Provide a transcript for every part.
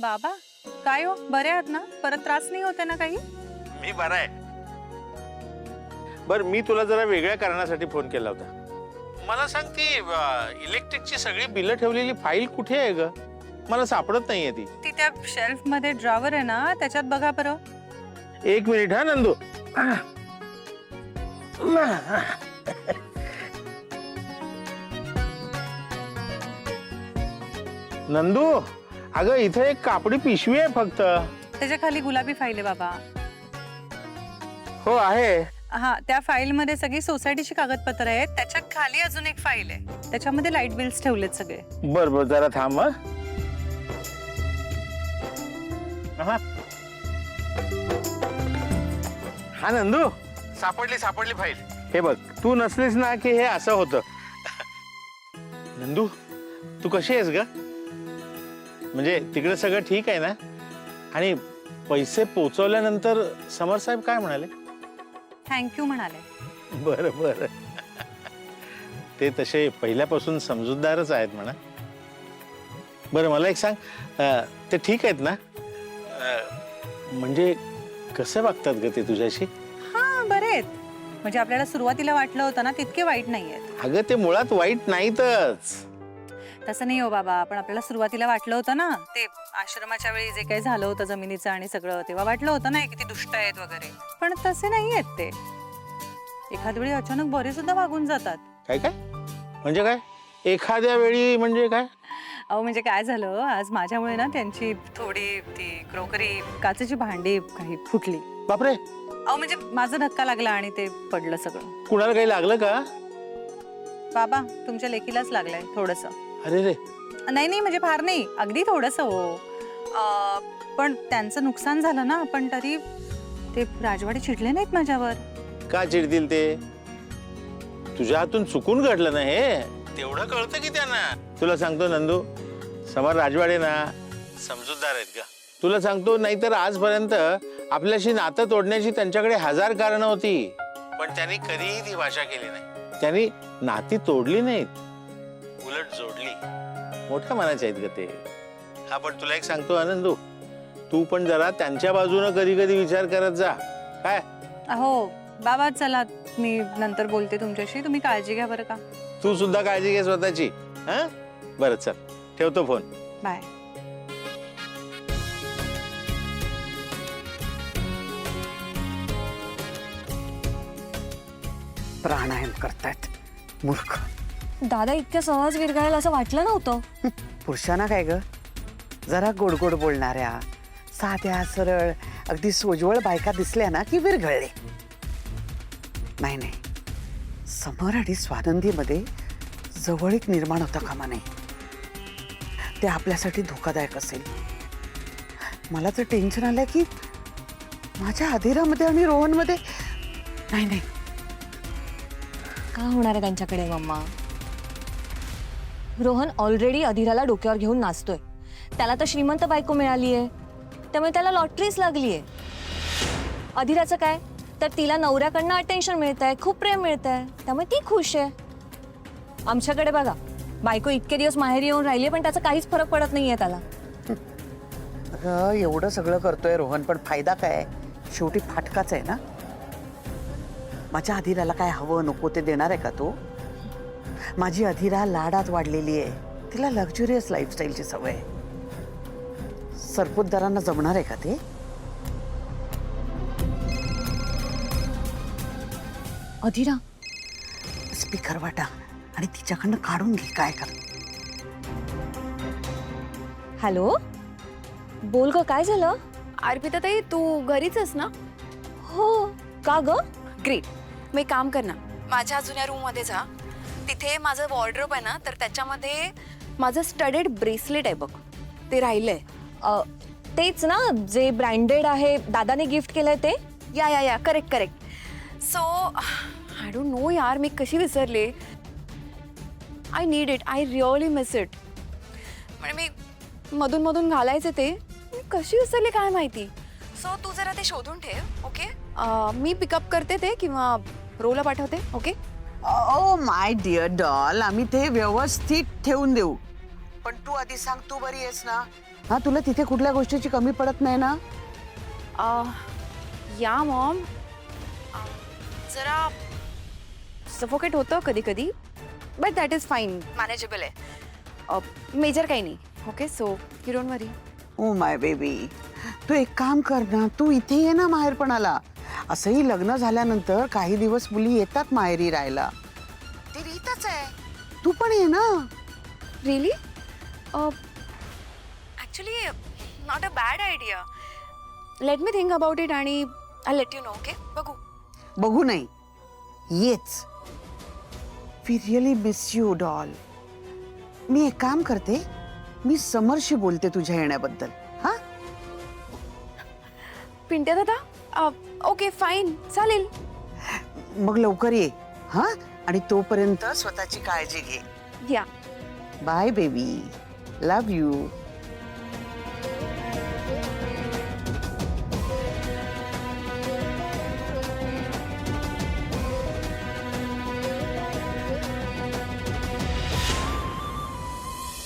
बाबा काय हो, बरे आहात ना? परत त्रास नाही होते ना काही? मी बरा आहे. बर, मी तुला जरा वेगळ्या कारणासाठी फोन केला होता. मला सांग, ती इलेक्ट्रिकची सगळी बिलं ठेवलेली फाईल कुठे आहे ग? मला सापडत नाहीये ती. ती त्या शेल्फ मध्ये ड्रॉवर आहे ना, त्याच्यात बघा बरं. एक मिनिट हा नंदू. नंदू, अगं इथे एक कापडी पिशवी आहे फक्त. त्याच्या खाली गुलाबी फाईल आहे बाबा. हो आहे. हा, त्या फाईल मध्ये सगळी सोसायटीची कागदपत्र आहेत. त्याच्या खाली अजून एक फाईल आहे, त्याच्यामध्ये लाईट बिल्स ठेवलेत सगळे. बर बर, जरा थांब. हा नंदू, सापडली फाईल. हे बघ, तू नसलीस ना की हे असं होतं. नंदू, तू कशी आहेस ग? म्हणजे तिकडे सगळं ठीक आहे ना? आणि पैसे पोचवल्यानंतर समर साहेब काय म्हणाले? थँक्यू म्हणाले. बरं बरं. ते तसे पहिल्यापासून समजूतदारच आहेत म्हणा. बरं, मला एक सांग, ते ठीक आहेत ना? म्हणजे कसं वागतात ग ते तुझ्याशी? हा, बरे आहेत. म्हणजे आपल्याला सुरुवातीला वाटलं होतं ना, तितके वाईट नाहीयेत. अगं, ते मुळात वाईट नाहीतच. तसं नाही हो बाबा, पण आपल्याला सुरुवातीला वाटलं होतं ना, ते आश्रमाच्या वेळी जे काही झालं होतं जमिनीचं आणि सगळं, तेव्हा वाटलं होतं ना किती दुष्ट आहेत वगैरे. पण तसे नाही आहेत ते. एखाद वेळी अचानक बरे सुद्धा वागून जातात. काय काय म्हणजे काय? एखाद्या वेळी म्हणजे काय? अहो, म्हणजे काय झालं, आज माझ्यामुळे ना त्यांची थोडी ती क्रोकरी, काचेची भांडी काही फुटली. बापरे. अहो, म्हणजे माझा धक्का लागला आणि ते पडलं सगळं. कुणाला काही लागलं का? बाबा, तुमच्या लेकीलाच लागलंय थोडंसं. अरे रे. नाही नाही, म्हणजे फार नाही, अगदी थोडंसं हो. पण त्यांचं नुकसान झालं ना, पण तरी ते राजवाडे चिडले नाहीत माझ्यावर. का चिडतील ते? तुझ्या हातून चुकून घडलं ना हे, तेवढं कळतं की त्यांना. तुला सांगतो नंदू, समर राजवाडे ना समजूतदार आहेत का. तुला सांगतो, नाहीतर आजपर्यंत आपल्याशी नातं तोडण्याची त्यांच्याकडे 1000 कारणं होती, पण त्यांनी कधीही ती भाषा केली नाही. त्यांनी नाती तोडली नाहीत, उलट जोडली. मोठ्या मनाचे आहेत ग ते. हा, पण तुला एक सांगतो आनंदू, तू पण जरा त्यांच्या बाजूने कधी कधी विचार करत जा. काय? हो बाबा, चला मी नंतर बोलते तुमच्याशी. तुम्ही काळजी घ्या बरं का. तू सुद्धा काळजी घे स्वतःची. हा, बरं, चल ठेवतो फोन. बाय. प्राणायाम करतायत मूर्ख. दादा इतक्या सहज विरघळेल असं वाटलं नव्हतं. पुरुषांना काय ग, जरा गोड गोड बोलणाऱ्या, साध्या सरळ अगदी सोजवळ बायका दिसल्या ना की विरघळले. नाही नाही, समर आणि स्वानंदीमध्ये जवळीक निर्माण होता कामा नये. ते आपल्यासाठी धोकादायक असेल. मला तर टेन्शन आलं की माझ्या अधिरामध्ये आणि रोहनमध्ये. नाही नाही, का होणार आहे त्यांच्याकडे मम्मा? रोहन ऑलरेडी अधिराला डोक्यावर घेऊन नाचतोय. त्याला तर श्रीमंत बायको मिळालीये, त्यामुळे त्याला लॉटरीच लागलीये. अधिराचं काय, तर तिला नवऱ्याकडनं अटेन्शन मिळतंय, खूप प्रेम मिळतंय, त्यामुळे ती खुश आहे. आमच्याकडे बघा, बायको इतके दिवस माहेरी येऊन राहिली, पण त्याचा काहीच फरक पडत नाहीये त्याला. अगं, एवढं सगळं करतोय रोहन, पण फायदा काय? शेवटी फाटकाच आहे ना. माझ्या अधिराला काय हवं नको ते देणार आहे का तो? माझी अधिरा लाडात वाढलेली आहे, तिला लक्झुरियस लाईफस्टाईलची सवय आहे. सरपोतदारांना जमणार आहे का ते? अधिरा स्पीकर वाटा आणि तिच्याकडनं काढून घे काय कर. हॅलो, बोल ग, काय झालं? अर्पिता ताई, तू घरीच आहेस ना? हो, का ग? ग्रेट. मग एक काम कर ना, माझ्या जुन्या रूममध्ये जा. तिथे माझं वॉर्डरोब आहे ना, तर त्याच्यामध्ये माझं स्टडेड ब्रेसलेट आहे बघ, ते राहिलंय. तेच ना, जे ब्रँडेड आहे, दादाने गिफ्ट केलंय ते? या correct correct. So I don't know यार, मी कशी विसरले. I need it, I really miss it. म्हणजे मी मधून मधून घालायचे ते, मी कशी विसरले काय माहिती. सो तू जरा ते शोधून ठेव, ओके? मी पिकअप करते ते किंवा रोला पाठवते, okay? Oh my dear doll, आम्ही ते व्यवस्थित ठेवून देऊ. पण तू आधी सांग, तू बरी आहेस ना? हा तुला तिथे कुठल्या गोष्टीची कमी पडत नाही ना? या मॉम, जरा सफोकेट होतं कधी कधी, but that is fine, manageable आहे. मेजर काही नाही. Okay, so you don't worry. Oh my baby, तू एक काम कर ना, तू इथे ये ना माहेरपणाला. असंही लग्न झाल्यानंतर काही दिवस मुली येतात माहेरी राहायला. ते रीतच आहे. तू पण ये ना. Really? Actually not a bad idea. Let me think about it आणि I let you know. Okay, बघू. बघू नाही, येच. We really miss you doll. मी एक काम करते, मी समरशी बोलते तुझ्या येण्याबद्दल. हा, पिंट्या दादा, ओके फाईन, चालेल. मग लवकर ये. हा, आणि तोपर्यंत स्वतःची काळजी घे. या. Bye baby, love you.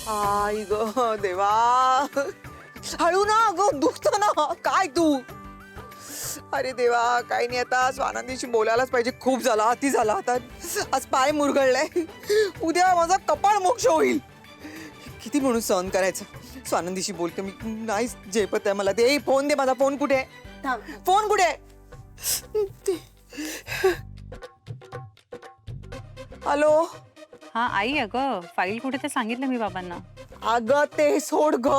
आई ग देवा, हळू ना अगं, दुखत ना काय तू. अरे देवा, काही नाही, आता स्वानंदीशी बोलायलाच पाहिजे. खूप झाला, अति झाला. आता आज पाय मुरगळलाय, उद्या माझा कपाळ मोक्ष होईल. किती म्हणून सहन करायचं. स्वानंदीशी बोलते मी, नाही झेपत आहे मला. दे फोन, दे माझा फोन. कुठे आहे फोन, कुठे आहे? हॅलो. हा आई, अगं फाईल कुठे ते सांगितलं मी बाबांना. अगं ते सोड ग.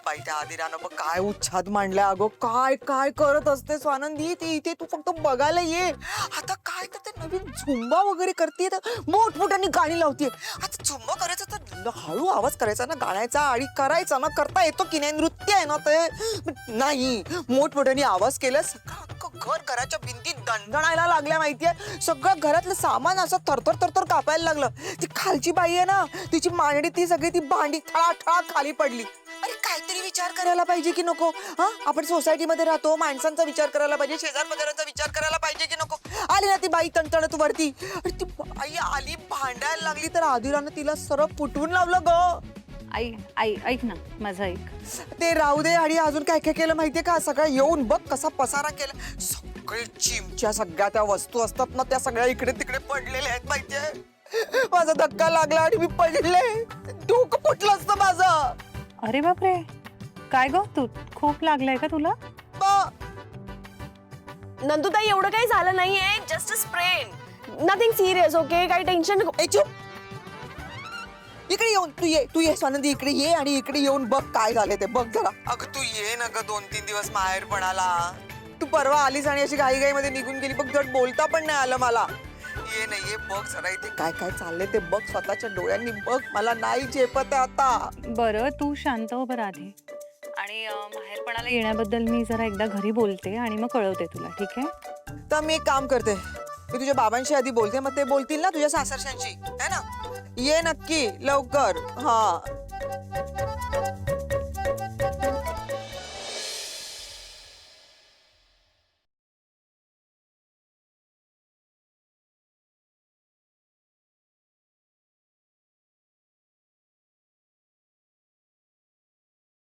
बाई त्या आदिरानं बघ काय उच्छाद मांडलाय. अगं काय काय करत असते स्वानंदी ती इथे. तू फक्त बघायला ये. आता काय तर ते नवीन झुंबा वगैरे करते, मोठमोठ्याने गाणी लावते. आता झुंबा करायचं तर हळू आवाज करायचा ना गाण्याचा, आणि करायचा ना, करता येतो की नाही, नृत्य आहे ना ते. नाही, मोठमोठ्याने आवाज केला, सगळं अख्खं घर घराच्या भिंती दणदणायला लागल्या. माहितीये, सगळं घरातलं सामान असं थरथर थरथर कापायला लागलं. ती खालची बाई आहे ना, तिची मांडणी ती सगळी ती भांडी ठळा खाली पडली. अरे काहीतरी विचार करायला पाहिजे की नको? हा, आपण सोसायटीमध्ये राहतो, माणसांचा विचार करायला पाहिजे, शेजार बाजारांचा विचार करायला पाहिजे की नको? आली ना ती बाई तणतणत वरती. अरे ती बाई आली, भांडायला लागली, तर आदिरानं तिला सरळ फुटवून लावलं ग. आई आई ऐक ना, माझं ऐक. ते राहू दे. आणि अजून काय काय केलं माहितीये का? सगळं येऊन बघ कसा पसारा केला. सगळे चिमच्या सगळ्या त्या वस्तू असतात ना, त्या सगळ्या इकडे तिकडे पडलेल्या आहेत. माहितीये, माझा धक्का लागला आणि मी पडले. डोकं फुटलं असतं माझं. अरे बापरे, काय गं, तू खूप लागलंय का तुला? नंदुताई, एवढं काही झालं नाहीये, just a sprain, nothing serious. Okay, काही टेन्शन नको. ए चुप. इकडे येऊन तू ये स्वानंदी, इकडे ये आणि इकडे येऊन बघ काय झाले ते बघ जरा. अगं तू ये ना ग, 2-3 दिवस माहेरपणाला. तू परवा आलीस आणि अशी घाई मध्ये निघून गेली बघ. जड बोलता पण नाही आलं मला. ये नाही, ये बघ जरा इथे काय काय चाललंय ते बघ, स्वतःच्या डोळ्यांनी बघ. मला नाही झेपत आहे आता. बरं, तू शांत हो बरं आधी, आणि माहेरपणाला येण्याबद्दल मी जरा एकदा घरी बोलते आणि मग कळवते तुला, ठीक आहे? तर मी एक काम करते, मी तुझ्या बाबांशी आधी बोलते, मग ते बोलतील ना तुझ्या सासरच्यांशी, है ना? ये नक्की लवकर. हा,